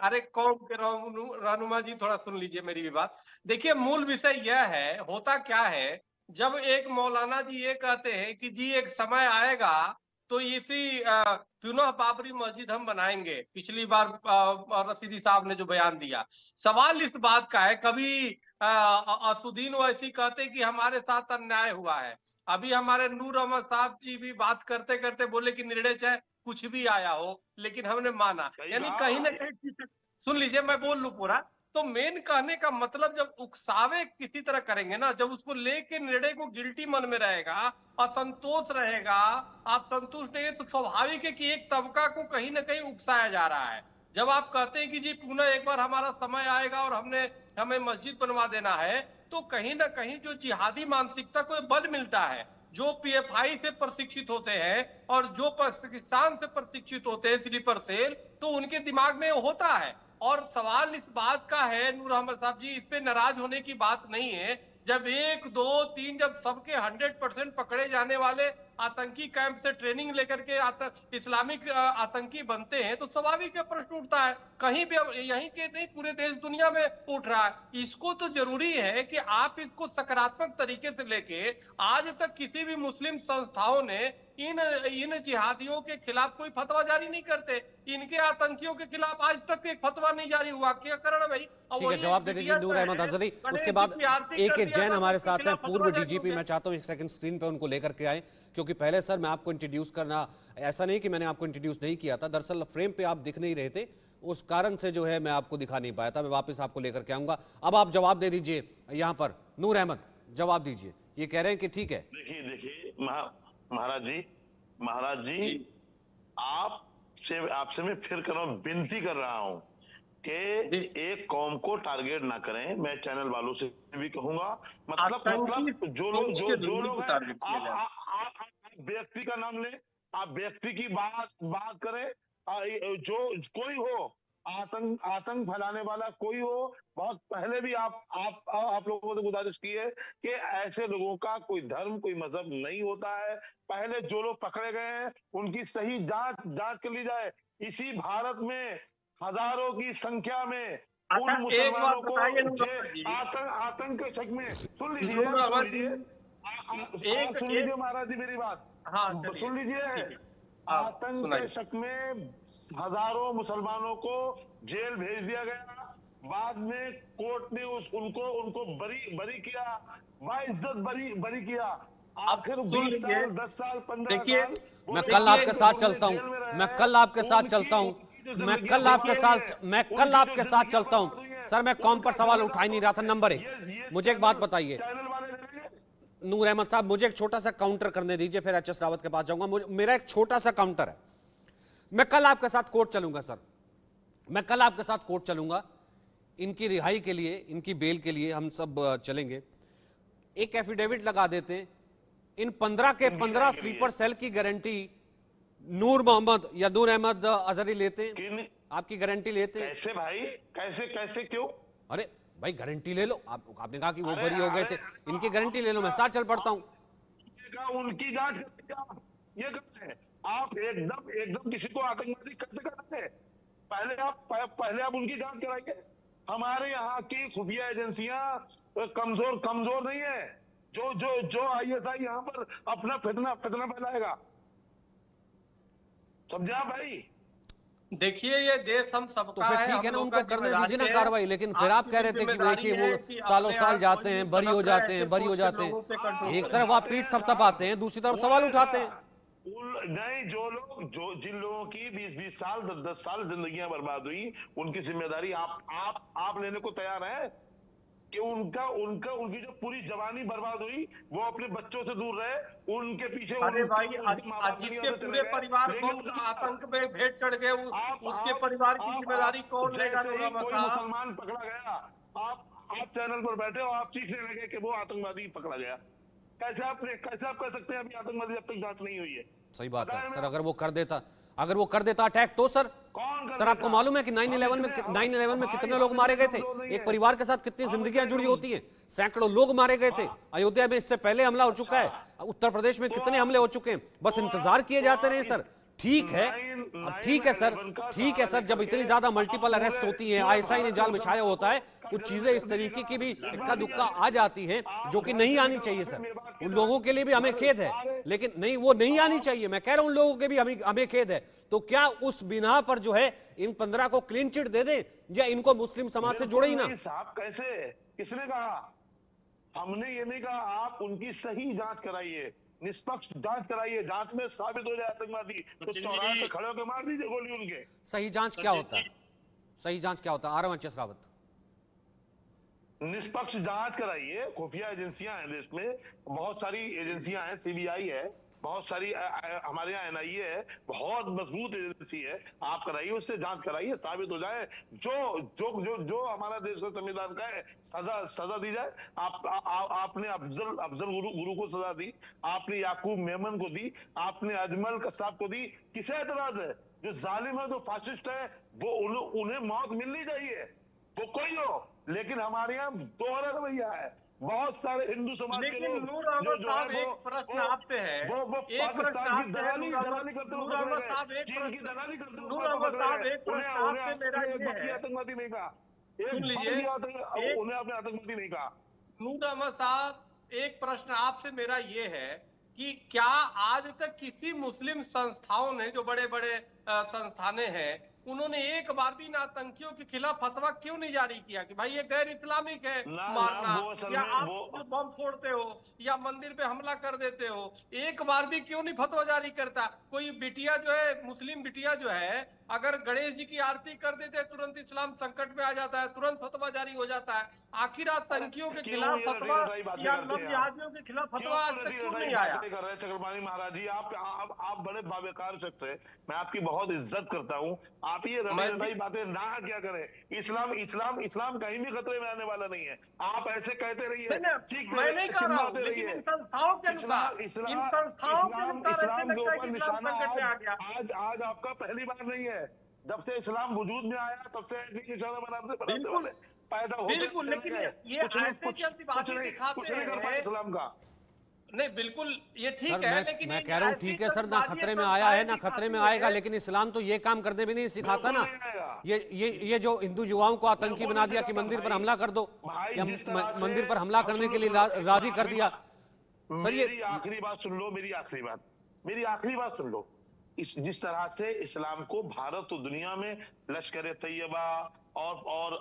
अरे कौम के रहनुमा जी थोड़ा सुन लीजिए मेरी भी बात। देखिए मूल विषय यह है, होता क्या है, जब एक मौलाना जी ये कहते हैं कि जी एक समय आएगा तो इसी पुनः बाबरी मस्जिद हम बनाएंगे, पिछली बार रशीदी साहब ने जो बयान दिया, सवाल इस बात का है, कभी असुद्दीन ओवैसी कहते कि हमारे साथ अन्याय हुआ है, अभी हमारे नूर अहमद साहब जी भी बात करते करते बोले कि निर्णय चाहे कुछ भी आया हो लेकिन हमने माना, यानी कहीं ना कहीं, सुन लीजिए मैं बोल लूं पूरा, तो मेन कहने का मतलब जब उकसावे किसी तरह करेंगे ना, जब उसको लेके निर्णय को गिल्टी मन में रहेगा, असंतोष रहेगा, आप संतुष्ट नहीं है, तो स्वाभाविक है कि एक तबका को कहीं ना कहीं उकसाया जा रहा है। जब आप कहते हैं कि जी पुनः एक बार हमारा समय आएगा और हमें मस्जिद बनवा देना है, तो कहीं ना कहीं जो जिहादी मानसिकता को बल मिलता है, जो पीएफआई से प्रशिक्षित होते हैं और जो पाकिस्तान से प्रशिक्षित होते हैं स्लीपर सेल, तो उनके दिमाग में होता है। और सवाल इस बात का है नूर अहमद साहब जी, इस पे नाराज होने की बात नहीं है, जब 1, 2, 3 जब सबके 100% पकड़े जाने वाले आतंकी कैंप से ट्रेनिंग लेकर के इस्लामिक आतंकी बनते हैं, तो स्वाभाविक प्रश्न उठता है। कहीं भी यहीं के नहीं, पूरे देश दुनिया में उठ रहा है। इसको तो जरूरी है कि आप इसको सकारात्मक तरीके से लेके, आज तक किसी भी मुस्लिम संस्थाओं ने इन जिहादियों के खिलाफ कोई फतवा जारी नहीं करते। इनके आतंकियों के खिलाफ आज तक एक फतवा नहीं जारी हुआ। क्या कारण है भाई? ठीक है, जवाब दे दीजिए नूर अहमद अजहरी। उसके बाद AK जैन हमारे साथ हैं, पूर्व DGP। मैं चाहता हूं एक सेकंड स्क्रीन पे उनको लेकर के आए, क्योंकि पहले सर मैं आपको इंट्रोड्यूस करना, ऐसा नहीं कि मैंने आपको इंट्रोड्यूस नहीं किया था, दरअसल फ्रेम पे आप दिख नहीं रहे थे, उस कारण से जो है मैं आपको दिखा नहीं पाया था। मैं वापस आपको लेकर के आऊंगा। अब आप जवाब दे दीजिए। यहाँ पर नूर अहमद जवाब दीजिए। ये कह रहे हैं कि ठीक है। देखिए महाराज जी आपसे मैं फिर कर रहा हूं, विनती कर रहा हूं कि एक कौम को टारगेट ना करें। मैं चैनल वालों से भी कहूंगा, मतलब जो लोग आप व्यक्ति का नाम लें, आप व्यक्ति की बात करें, जो कोई हो, आतंक फैलाने वाला कोई हो। बहुत पहले भी आप लोगों से गुजारिश की है कि ऐसे लोगों का कोई धर्म, कोई मजहब नहीं होता है। पहले जो लोग पकड़े गए हैं उनकी सही जांच कर ली जाए। इसी भारत में हजारों की संख्या में उन मुसलमानों को आतंक के शक में, सुन लीजिए महाराज जी मेरी बात, सुन लीजिए। आतंक के शक में हजारों मुसलमानों को जेल भेज दिया गया। बाद में कोर्ट ने उनको बरी किया, बाइज्जत बरी किया। आखिर 20 साल, 10 साल, 15 साल। मैं कल आपके साथ चलता हूं, मैं कल आपके साथ चलता हूं, मैं कल आपके साथ चलता हूं। सर मैं कौम पर सवाल उठा ही नहीं रहा था। नंबर 1, मुझे एक बात बताइए नूर अहमद साहब, मुझे एक छोटा सा काउंटर करने दीजिए, फिर HS रावत के पास जाऊंगा। मेरा एक छोटा सा काउंटर है। मैं कल आपके साथ कोर्ट चलूंगा सर, मैं कल आपके साथ कोर्ट चलूंगा। इनकी रिहाई के लिए, इनकी बेल के लिए हम सब चलेंगे। एक एफिडेविट लगा देते हैं, इन 15 के 15 स्लीपर सेल की गारंटी नूर मोहम्मद या नूर अहमद अजहरी लेते हैं। आपकी गारंटी लेते हैं? कैसे भाई, कैसे क्यों? अरे भाई गारंटी ले लो। आपने कहा कि वो बरी हो गए थे, इनकी गारंटी ले लो, मैं साथ चल पड़ता हूं। उनकी जांच ये कहते हैं आप एकदम किसी को आतंकवादी कैसे करते हैं? पहले आप उनकी जांच कराइए। हमारे यहाँ की खुफिया एजेंसियां कमजोर नहीं है। जो ISI यहाँ पर अपना फितना फैलाएगा, समझा भाई? देखिए ये देश हम सबका है। ठीक है ना, उनको करने दीजिए ना कार्रवाई। लेकिन फिर आप कह रहे थे कि देखिए वो सालों साल जाते हैं, बरी हो जाते हैं। एक तरफ आप पीठ थपथपाते हैं, दूसरी तरफ सवाल उठाते हैं। नहीं, जिन लोगों की 20-20 साल, 10-10 साल जिंदगियां बर्बाद हुई, उनकी जिम्मेदारी आप लेने को तैयार है कि उनकी जो पूरी जवानी बर्बाद हुई, वो अपने बच्चों से दूर रहे, उनके पीछे। अरे भाई जिसके पूरे परिवार को आतंक में भेंट चढ़ गए, उसके परिवार की जिम्मेदारी कौन लेगा? कोई मुसलमान पकड़ा गया, आप चैनल पर बैठे हो, आप चीखने लगे कि वो आतंकवादी पकड़ा गया। कैसे आप कह सकते हैं अभी आतंकवादी जब तक जांच नहीं हुई है? सही बात है सर। अगर वो कर देता अटैक तो सर आपको मालूम है कि 9/11 में कितने लोग मारे गए थे? एक परिवार के साथ कितनी जिंदगियां जुड़ी होती हैं? सैकड़ों लोग मारे गए थे। अयोध्या में इससे पहले हमला हो चुका है, उत्तर प्रदेश में कितने हमले हो चुके हैं। बस इंतजार किए जाते रहे सर। ठीक है, अब ठीक है सर, जब इतनी ज्यादा मल्टीपल अरेस्ट होती हैं, ISI ने जाल बिछाया होता है, कुछ चीजें इस तरीके की भी इक्का दुक्का आ जाती हैं जो कि नहीं आनी चाहिए सर। उन लोगों के लिए भी हमें खेद है, लेकिन नहीं, वो नहीं आनी चाहिए। मैं कह रहा हूं उन लोगों के भी हमें खेद है। तो क्या उस बिना पर जो है इन 15 को क्लीन चिट दे दें या इनको मुस्लिम समाज से जोड़े ही ना? साहब कैसे, किसने कहा? हमने ये नहीं कहा। आप उनकी सही जांच कराइए, निष्पक्ष जांच कराइए। जांच में साबित हो जाए आतंकवादी तो चौराहे पे खड़े होकर मार दीजिए गोली उनके। सही जांच क्या होता है? सही जांच क्या होता है? आरम HS रावत, निष्पक्ष जांच कराइए। खुफिया एजेंसियां हैं देश में, बहुत सारी एजेंसियां हैं, CBI है, बहुत सारी हमारे यहाँ NIA है, बहुत मजबूत एजेंसी है। आप कराइए, उससे जांच कराइए, साबित हो जाए जो हमारा देश का संविधान का है, सजा दी जाए। आपने अफजल गुरु को सजा दी, आपने याकूब मेमन को दी, आपने अजमल कसाब को दी। किसे एतराज है? जो जालिम है, जो फासिस्ट है, वो उन्हें मौत मिलनी चाहिए, वो कोई हो। लेकिन हमारे यहाँ दोहरा रवैया है। बहुत सारे हिंदू समाज के लेकिन लोग नूर अहमद जो साहब, है एक प्रश्न आपसे है, वो एक प्रश्न पाकिस्तान की आपसे है दलाली करते हुए नूर अहमद पकड़े साहब, गए, एक चीन की प्रश्न, दलाली करते हुए नूर अहमद पकड़े साहब, गए। एक प्रश्न आपसे मेरा एक ये बार भी है, आतंकवादी नहीं कहा, सुन एक लीजिए, उन्हें आपने आतंकवादी नहीं कहा। नूर अहमद साहब, एक प्रश्न आपसे मेरा ये है कि क्या आज तक किसी मुस्लिम संस्थाओं ने, जो बड़े बड़े संस्थानें हैं, उन्होंने एक बार भी इन आतंकियों के खिलाफ फतवा क्यों नहीं जारी किया कि भाई ये गैर इस्लामिक है मारना, या आप जो बम फोड़ते हो या मंदिर पे हमला कर देते हो, एक बार भी क्यों नहीं फतवा जारी करता? कोई बिटिया जो है, मुस्लिम बिटिया जो है, अगर गणेश जी की आरती कर देते हैं तुरंत इस्लाम संकट में आ जाता है, तुरंत फतवा जारी हो जाता है। आखिर आतंकियों के खिलाफ फतवा या नवजिहादियों के खिलाफ फतवा आज तक क्यों नहीं आया? कर रहे हैं चक्रपाणी महाराज जी, आप बड़े बावकार शख्स हैं, मैं आपकी बहुत इज्जत करता हूँ। आप ये रटाई बातें ना क्या करें। इस्लाम कहीं भी खतरे में आने वाला नहीं है। आप ऐसे कहते रहिए, ठीक मैं नहीं कह रहा हूँ, लेकिन इन संस्थाओं के अनुसार, इन संस्थाओं के अनुसार ऐसे लगता है कि इस्लाम संकट में आ गया। आज आपका पहली बार नहीं है, जब से इस्लाम वजूद में आया तब से ऐसे निशाना बनाते वाले पैदा हो, बिल्कुल, लेकिन ये ऐसे जल्दबाजी दिखाते हैं इस्लाम का। नहीं, बिल्कुल ये ठीक है, लेकिन मैं कह रहा हूँ ठीक है सर, ना खतरे में आया है ना खतरे में आएगा, लेकिन इस्लाम तो ये काम करने भी नहीं सिखाता ना। ये जो हिंदू युवाओं को आतंकी बना दिया कि मंदिर पर हमला कर दो, या मंदिर पर हमला करने के लिए राजी कर दिया। सर ये आखिरी बात सुन लो, मेरी आखिरी बात सुन लो। जिस तरह से इस्लाम को भारत और दुनिया में लश्कर तैयबा और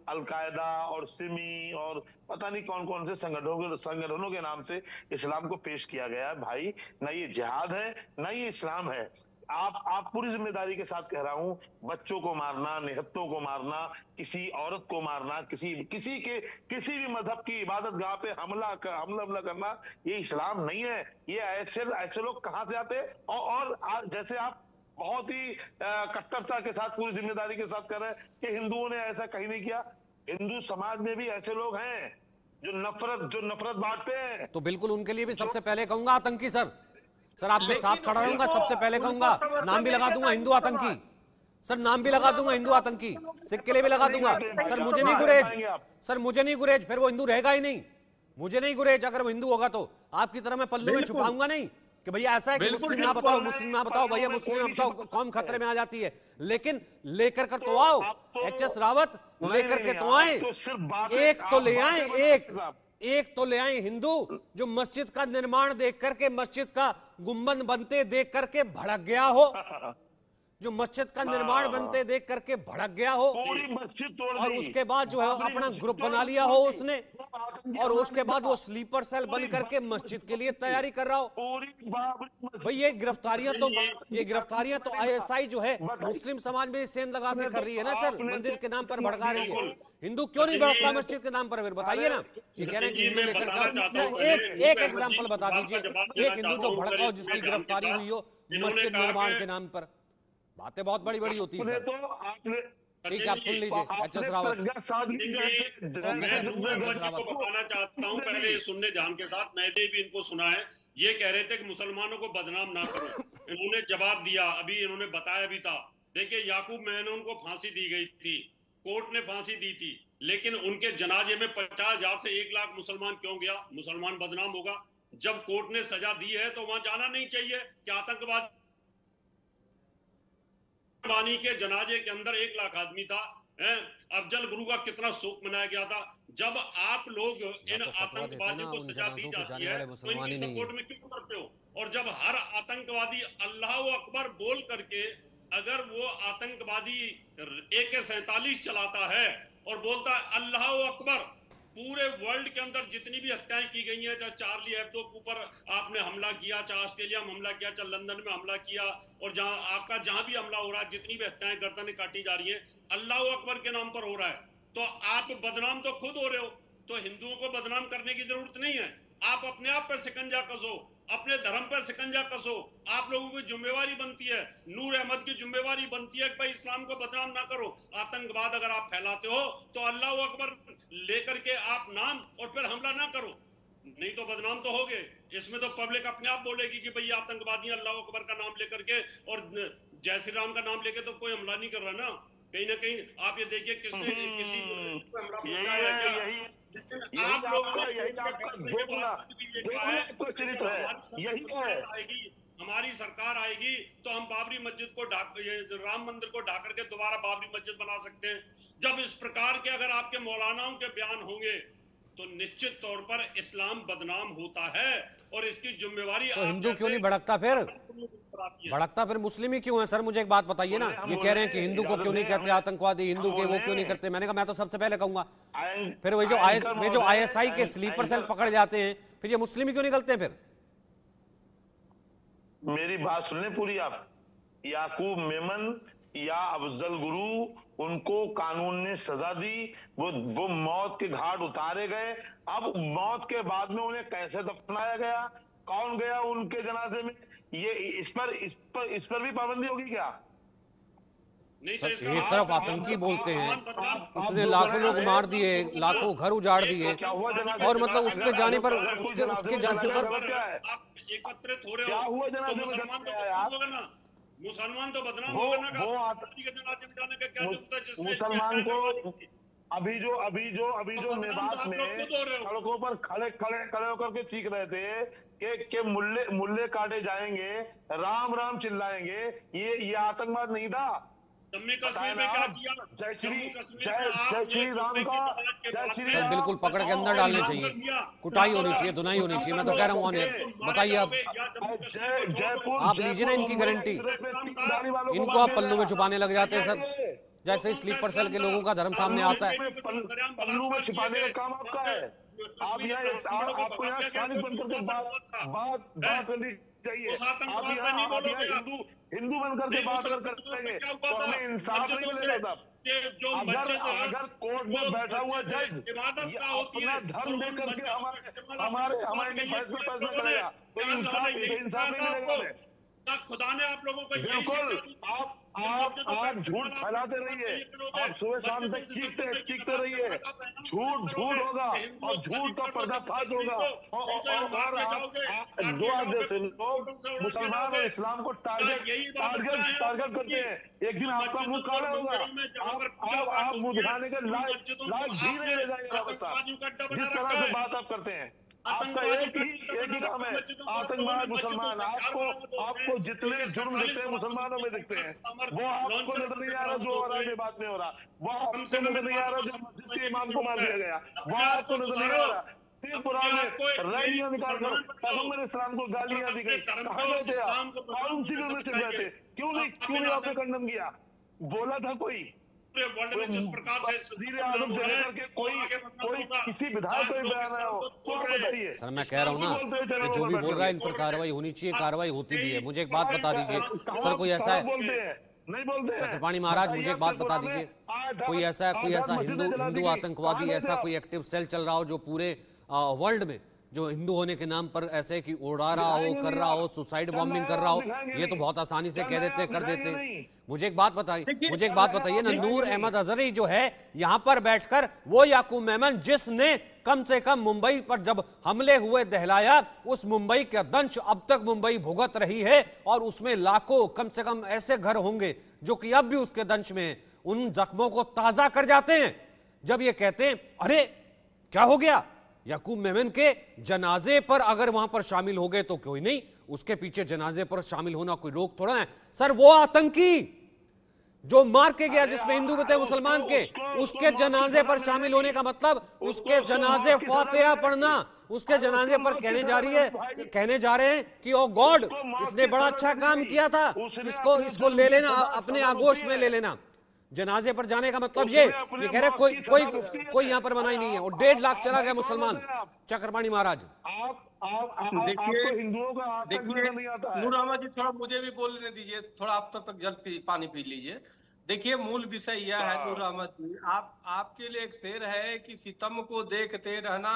अलकायदा और सिमी और पता नहीं कौन कौन से संगठनों के नाम से इस्लाम को पेश किया गया है, भाई ना ये जिहाद है ना ये इस्लाम है। आप पूरी जिम्मेदारी के साथ कह रहा हूं, बच्चों को मारना, निहत्तों को मारना, किसी औरत को मारना, किसी भी मजहब की इबादत गाह पे हमला करना, ये इस्लाम नहीं है। ये ऐसे लोग कहां से आते? और जैसे आप बहुत ही कट्टरता के साथ, पूरी जिम्मेदारी के साथ कह रहे हैं कि हिंदुओं ने ऐसा कहीं नहीं किया। हिंदू समाज में भी ऐसे लोग हैं जो नफरत बांटते हैं। तो बिल्कुल उनके लिए भी सबसे पहले कहूंगा आतंकी। सर आपके साथ खड़ा रहूंगा, सबसे पहले कहूंगा, नाम भी लगा दूंगा हिंदू आतंकी। सर नाम भी लगा दूंगा हिंदू आतंकी, सिक्के लिए भी लगा दूंगा। सर मुझे नहीं गुरेज, फिर वो हिंदू रहेगा ही नहीं। मुझे नहीं गुरेज, अगर वो हिंदू होगा तो आपकी तरह मैं पल्लू में छुपाऊंगा नहीं कि भैया ऐसा है कि मुस्लिम ना बताओ भैया, मुस्लिम ना बताओ, कौम खतरे में आ जाती है। लेकिन लेकर कर तो आओ, HS रावत लेकर के तो आए, एक तो ले आए, एक तो ले आए हिंदू जो मस्जिद का निर्माण देख करके, मस्जिद का गुंबद बनते देख करके भड़क गया हो, जो मस्जिद का निर्माण बनते देख करके भड़क गया हो, पूरी मस्जिद तोड़ और उसके बाद जो है अपना ग्रुप बना लिया हो उसने, और उसके बाद वो स्लीपर सेल बन करके मस्जिद के लिए तैयारी कर रहा हो। भाई ये गिरफ्तारियां तो ISI जो है मुस्लिम समाज में सेंध लगा के कर रही है ना सर, मंदिर के नाम पर भड़का रही है। हिंदू क्यों नहीं भड़कता मस्जिद के नाम पर? फिर बताइए ना, ये कह रहे हैं कि हिंदू लेकर एक एग्जाम्पल बता दीजिए, एक हिंदू जो भड़का हो, जिसकी गिरफ्तारी हुई हो मस्जिद निर्माण के नाम पर। बातें बहुत बड़ी बड़ी होती है। तो आपने ठीक है, आप सुन लीजिए HS रावत। मैं बताना चाहता हूं, पहले ये सुनने ध्यान के साथ, मैंने भी इनको सुना है। ये कह रहे थे कि मुसलमानों को बदनाम ना करो, इन्होंने जवाब दिया, अभी इन्होंने बताया भी था। देखिए याकूब मेनन को फांसी दी गई थी, कोर्ट ने फांसी दी थी, लेकिन उनके जनाजे में 50,000 से 1 लाख मुसलमान क्यों गया? मुसलमान बदनाम होगा? जब कोर्ट ने सजा दी है तो वहां जाना नहीं चाहिए कि आतंकवाद वानी के जनाजे के अंदर 1 लाख आदमी था। अफजल गुरु का कितना शोक मनाया गया था। जब आप लोग इन आतंकवादियों को सजा दी जाती है तो इनकी सपोर्ट में क्यों करते हो? और जब हर आतंकवादी अल्लाह अकबर बोल करके, अगर वो आतंकवादी AK-47 चलाता है और बोलता है अल्लाह अकबर, पूरे वर्ल्ड के अंदर जितनी भी हत्याएं की गई हैं, चाहे चार्ली हेब्डो के ऊपर आपने हमला किया, चाहे ऑस्ट्रेलिया में हमला किया, चाहे लंदन में हमला किया, और जहां भी हमला हो रहा है, जितनी भी हत्याएं गर्दनें काटी जा रही हैं, अल्लाह अकबर के नाम पर हो रहा है। तो आप बदनाम तो खुद हो रहे हो, तो हिंदुओं को बदनाम करने की जरूरत नहीं है। आप अपने आप पे शिकंजा कसो, अपने धर्म पर शिकंजा कसो। आप लोगों की जिम्मेवारी बनती है, नूर अहमद की जिम्मेवारी बनती है कि भाई इस्लाम को बदनाम ना करो। आतंकवाद अगर आप फैलाते हो तो अल्लाह अकबर लेकर के आप नाम और फिर हमला ना करो, नहीं तो बदनाम तो होगे। इसमें तो पब्लिक अपने आप बोलेगी कि भाई आतंकवादी अल्लाह अकबर का नाम लेकर के और जय श्री राम का नाम लेके तो कोई हमला नहीं कर रहा ना। कहीं ना कहीं आप ये देखिए किसने किसी हमला यही पहुंचाया है, क्या? यही लेकिन आप लोगों ने यही आपका चरित्र है, यही है। हमारी सरकार आएगी तो हम बाबरी मस्जिद को राम मंदिर को ढाकर के दोबारा बाबरी मस्जिद बना सकते हैं। जब इस प्रकार के अगर आपके मौलानाओं के बयान होंगे तो निश्चित तौर पर इस्लाम बदनाम होता है और इसकी जिम्मेवारी तो हिंदू क्यों नहीं भड़कता फिर? भड़कता फिर मुस्लिम ही क्यों है? सर मुझे एक बात बताइए ना, ये कह रहे हैं कि हिंदू को क्यों नहीं कहते आतंकवादी, हिंदू के वो क्यों नहीं करते? मैंने कहा मैं तो सबसे पहले कहूंगा फिर वही जो आईएसआई के स्लीपर सेल पकड़ जाते हैं फिर ये मुस्लिम ही क्यों निकलते हैं फिर? मेरी बात सुनने पूरी आप। याकूब मेमन या अफजल गुरु, उनको कानून ने सजा दी, वो मौत के घाट उतारे गए। अब मौत के बाद में उन्हें कैसे दफनाया गया, कौन गया उनके जनाजे में, ये इस पर भी पाबंदी होगी क्या? नहीं तो एक तरफ आतंकी बोलते हैं, उसने लाखों लोग मार दिए, लाखों घर उजाड़ दिए, और मतलब उसके जाने पर उसके जाने पर एकत्रित हो रहे हो तो मुसलमान तो बदनाम होगा ना, मुसलमान तो बदनाम होगा ना। मुसलमान को अभी जो मेवात में सड़कों पर खड़े होकर के चीख रहे थे कि मुल्ले काटे जाएंगे, राम राम चिल्लाएंगे, ये आतंकवाद नहीं था? जम्मू कश्मीर में क्या किया? जय श्री राम का जय श्री सर बिल्कुल पकड़ के अंदर डालने चाहिए, कुटाई होनी चाहिए, धुनाई होनी चाहिए। मैं तो कह रहा हूँ, बताइए अब आप लीजिए ना इनकी गारंटी, इनको आप पल्लू में छुपाने लग जाते हैं सर, जैसे स्लीपर सेल के लोगों का धर्म सामने आता है। पल्लू में छिपाने का काम आपका है। आप आपको यहाँ शादी बन करके बात करनी चाहिए। आप यहाँ हिंदू बनकर के बात करेंगे तो हमें इंसाफ नहीं मिलेगा साहब। अगर कोर्ट में बैठा हुआ जज अपना धर्म दे करके हमारे लिए फैसला करेगा तो इंसाफ नहीं मिलेगा। खुदा ने आप लोगों को बिल्कुल आप झूठ फैलाते रहिए, आप सुबह शाम तक चीखते रहिए, झूठ होगा और झूठ का पर्दाफाश होगा। और जो आज जैसे लोग मुसलमान और इस्लाम को टारगेट करते हैं, एक दिन आपका मुंह काला होगा, आप मुंह दिखाने के लायक भी नहीं रह जाएगा। जिस तरह से बात आप करते हैं, आपका एक ही काम है, आतंकवाद मुसलमान। आपको जितने जुर्म दिखते हैं मुसलमानों में दिखते हैं, वो आपको नजर नहीं आ रहा जो और बात में हो रहा, वो आपको नजर नहीं आ रहा जो मस्जिद के इमाम को मार दिया गया, वो आपको नजर नहीं आ रहा। त्रिपुरा में रैलियां निकाल कर पैगंबर इस्लाम को गालियां दी गई, कहाँ गए थे आप? कौन सी यूनिवर्सिटी गए थे? क्यों नहीं आपने कंडम किया? बोला था कोई किसी विधायक को बयान आया हो तो बताइए। सर मैं कह रहा हूँ ना कि जो भी बोल रहा है इन पर कार्रवाई होनी चाहिए, कार्रवाई होती भी है। मुझे एक बात बता दीजिए सर, कोई ऐसा है नहीं बोलते चक्रपाणी महाराज, मुझे एक बात बता दीजिए, कोई ऐसा हिंदू आतंकवादी, ऐसा कोई एक्टिव सेल चल रहा हो जो पूरे वर्ल्ड में जो हिंदू होने के नाम पर ऐसे कि उड़ा रहा हो, कर रहा हो, सुसाइड बॉम्बिंग कर रहा हो? ये तो बहुत आसानी से कह देते कर देते। मुझे एक बात बताइए ना, नूर अहमद अजहरी जो है यहाँ पर बैठकर वो याकूब मेमन जिसने कम से कम मुंबई पर जब हमले हुए दहलाया, उस मुंबई का दंश अब तक मुंबई भुगत रही है और उसमें लाखों कम से कम ऐसे घर होंगे जो कि अब भी उसके दंश में हैं। उन जख्मों को ताजा कर जाते हैं जब ये कहते हैं अरे क्या हो गया, याकूब मेमन के जनाजे पर अगर वहां पर शामिल हो गए तो कोई नहीं, उसके पीछे जनाजे पर शामिल होना कोई रोक थोड़ा है। सर वो आतंकी जो मार के गया, जिसमें हिंदू भी थे मुसलमान के, उसके जनाजे पर शामिल होने का मतलब उसके जनाजे फातिहा पढ़ना, उसके जनाजे पर कहने जा रहे हैं कि ओ गॉड इसने बड़ा अच्छा काम किया था, इसको ले लेना, अपने आगोश में ले लेना। जनाजे पर जाने का मतलब ये कह रहे कोई यहाँ पर मनाही नहीं है और 1.5 लाख चला गया मुसलमान। चक्रपाणी महाराज देखिए हिंदुओं का नूर अहमद जी, थोड़ा मुझे भी बोलने दीजिए, थोड़ा आप तब तक पानी पी लीजिए। देखिए मूल विषय यह है नूर अहमद जी, आपके लिए एक शेर है कि सितम को देखते रहना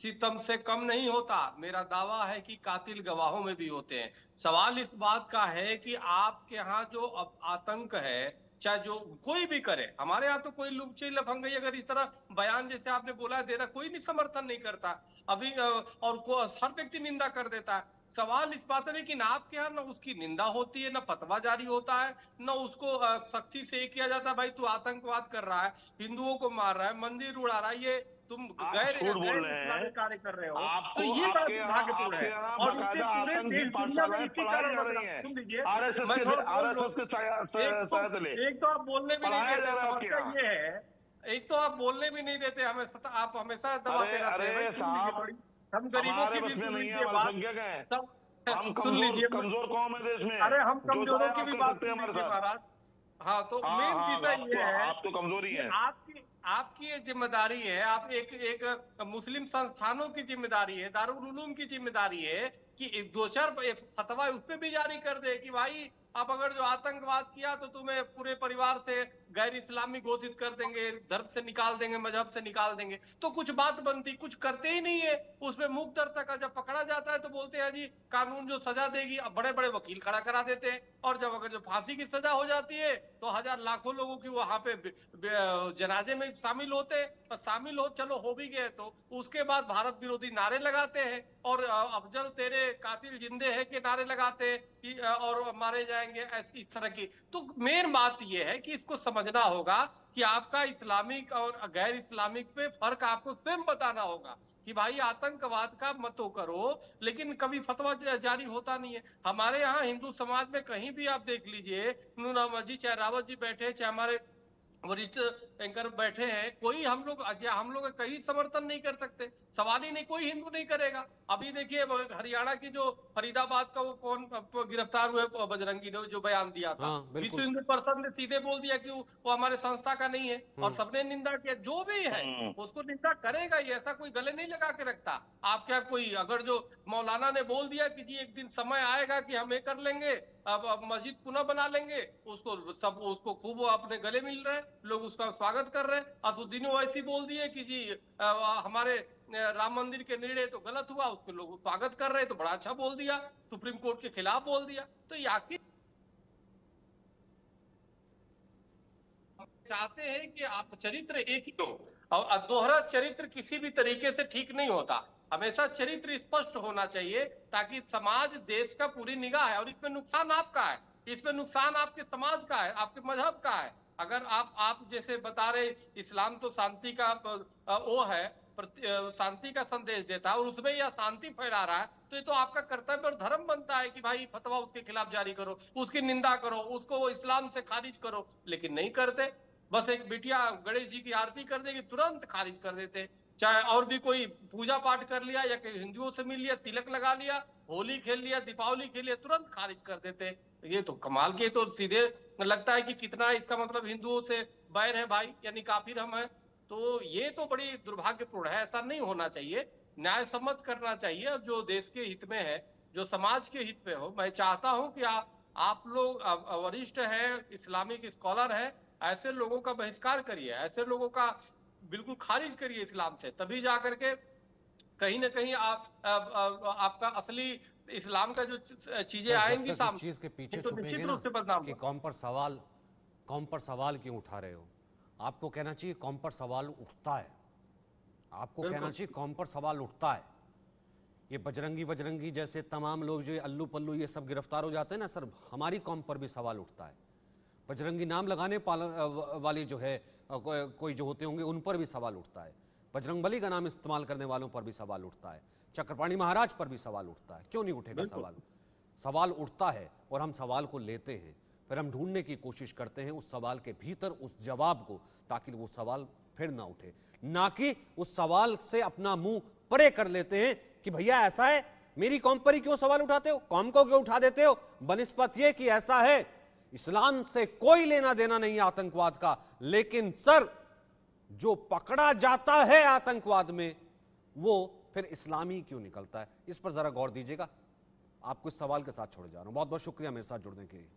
सितम से कम नहीं होता। मेरा दावा है कि कातिल गवाहों में भी होते हैं। सवाल इस बात का है कि आपके यहाँ जो आतंक है, चाहे जो कोई भी करे, हमारे यहाँ तो कोई लुच्चे लफंगई अगर इस तरह बयान जैसे आपने बोला दे रहा, कोई नहीं समर्थन नहीं करता अभी, और हर व्यक्ति निंदा कर देता है। सवाल इस बात है लेकिन आपके यहाँ न उसकी निंदा होती है, न फतवा जारी होता है, न उसको सख्ती से किया जाता है, भाई तू आतंकवाद कर रहा है, हिंदुओं को मार रहा है, मंदिर उड़ा रहा है, ये तुम गैर इस्लामी कार्य कर रहे हो। तो ये बात दुर्भाग्यपूर्ण है और इससे पूरे देश दुनिया में इसी कारण सुन लीजिए, एक तो आप बोलने भी नहीं देते, समस्या ये है, एक तो आप बोलने भी नहीं देते हमें, आप हमेशा दबाते रहते हैं। हम गरीबों की भी सुन लीजिए बात, सब सुन लीजिए, कमजोर कौम है देश में। अरे हम कमजोरों की भी बात सुन लीजिए महाराज। हाँ तो मेन विषय ये है, आप तो कमजोरी है, आपकी ये जिम्मेदारी है, आप एक मुस्लिम संस्थानों की जिम्मेदारी है, दारुल उलूम की जिम्मेदारी है कि एक दो चार फतवा उस पर भी जारी कर दे कि भाई आप अगर जो आतंकवाद किया तो तुम्हें पूरे परिवार से गैर इस्लामी घोषित कर देंगे, धर्म से निकाल देंगे, मजहब से निकाल देंगे। तो कुछ बात बनती, कुछ करते ही नहीं है। उसमें मुख दर्शक का जब पकड़ा जाता है तो बोलते हैं जी कानून जो सजा देगी, अब बड़े बड़े वकील खड़ा करा देते हैं, और जब अगर जो फांसी की सजा हो जाती है तो हजार लाखों लोगों की वहां पे जनाजे में शामिल होते, और शामिल हो चलो हो भी गए तो उसके बाद भारत विरोधी नारे लगाते हैं और अफजल तेरे कातिल जिंदे है के नारे लगाते हैं और मारे जाएंगे, ऐसी इस तरह की। तो मेन बात यह है कि इसको समझना होगा कि आपका इस्लामिक और गैर इस्लामिक पे फर्क आपको स्वयं बताना होगा कि भाई आतंकवाद का मत तो करो, लेकिन कभी फतवा जारी होता नहीं है। हमारे यहाँ हिंदू समाज में कहीं भी आप देख लीजिए, नूर अहमद जी चाहे रावत जी बैठे, चाहे हमारे वरिष्ठ एंकर बैठे हैं, कोई हम लोग कहीं समर्थन नहीं कर सकते, सवाल ही नहीं, कोई हिंदू नहीं करेगा। अभी देखिए हरियाणा की जो फरीदाबाद का वो कौन गिरफ्तार हुए बजरंगी ने जो बयान दिया था, विश्व हिंदू परिषद ने सीधे बोल दिया कि वो हमारे संस्था का नहीं है और सबने निंदा किया। जो भी है उसको निंदा करेगा ही, ऐसा कोई गले नहीं लगा के रखता। आप क्या कोई अगर जो मौलाना ने बोल दिया कि जी एक दिन समय आएगा कि हम ये कर लेंगे, अब मस्जिद पुनः बना लेंगे, उसको खूब अपने गले मिल रहे हैं, लोग उसका स्वागत कर रहे हैं। असुद्दीन ओवैसी बोल दिए कि जी हमारे राम मंदिर के निर्णय तो गलत हुआ, उसको लोग स्वागत कर रहे हैं, तो बड़ा अच्छा बोल दिया, सुप्रीम कोर्ट के खिलाफ बोल दिया। तो ये आखिर चाहते हैं कि आप चरित्र एक ही हो, और दोहरा चरित्र किसी भी तरीके से ठीक नहीं होता। हमेशा चरित्र स्पष्ट होना चाहिए ताकि समाज देश का पूरी निगाह है, और इसमें नुकसान आपका है, इसमें नुकसान आपके समाज का है, आपके मजहब का है। अगर आप जैसे बता रहे इस्लाम तो शांति का वो है, शांति का संदेश देता है और उसमें यह शांति फैला रहा है, तो ये तो आपका कर्तव्य और धर्म बनता है कि भाई फतवा उसके खिलाफ जारी करो, उसकी निंदा करो, उसको इस्लाम से खारिज करो। लेकिन नहीं करते, बस एक बिटिया गणेश जी की आरती कर देगी तुरंत खारिज कर देते, चाहे और भी कोई पूजा पाठ कर लिया या हिंदुओं से मिल लिया, तिलक लगा लिया, होली खेल लिया, दीपावली खेल लिया, तुरंत खारिज कर देते। ये तो कमाल के, तो सीधे लगता है कि कितना इसका मतलब हिंदुओं से बैर है भाई, यानी काफिर हम है। तो ये तो बड़ी दुर्भाग्यपूर्ण है, ऐसा नहीं होना चाहिए, न्याय सम्मत करना चाहिए, और जो देश के हित में है, जो समाज के हित में हो। मैं चाहता हूं कि आप लोग वरिष्ठ है, इस्लामिक स्कॉलर है, ऐसे लोगों का बहिष्कार करिए, ऐसे लोगों का बिल्कुल खारिज करिए इस्लाम से, तभी जाकर के कहीं ना कहीं आपका असली इस्लाम का जो चीजें आएंगी सामने, चीज के पीछे तो निश्चित रूप से बदनाम कि कौम पर सवाल क्यों उठा रहे हो। आपको कहना चाहिए कौम पर सवाल उठता है, आपको कहना चाहिए कौम पर सवाल उठता है। ये बजरंगी जैसे तमाम लोग जो अल्लू पल्लू ये सब गिरफ्तार हो जाते हैं ना सर, हमारी कौम पर भी सवाल उठता है। बजरंगी नाम लगाने वाली जो है कोई जो होते होंगे उन पर भी सवाल उठता है, बजरंगबली का नाम इस्तेमाल करने वालों पर भी सवाल उठता है, चक्रपाणी महाराज पर भी सवाल उठता है। क्यों नहीं उठेगा सवाल उठता है, और हम सवाल को लेते हैं, फिर हम ढूंढने की कोशिश करते हैं उस सवाल के भीतर उस जवाब को, ताकि वो सवाल फिर ना उठे, ना कि उस सवाल से अपना मुंह परे कर लेते हैं कि भैया ऐसा है, मेरी कौम पर ही क्यों सवाल उठाते हो, कौम को क्यों उठा देते हो, बनिस्बत ये कि ऐसा है, इस्लाम से कोई लेना देना नहीं है आतंकवाद का, लेकिन सर जो पकड़ा जाता है आतंकवाद में वो फिर इस्लामी क्यों निकलता है। इस पर जरा गौर दीजिएगा। आपको इस सवाल के साथ छोड़ जा रहा हूं। बहुत बहुत शुक्रिया मेरे साथ जुड़ने के लिए।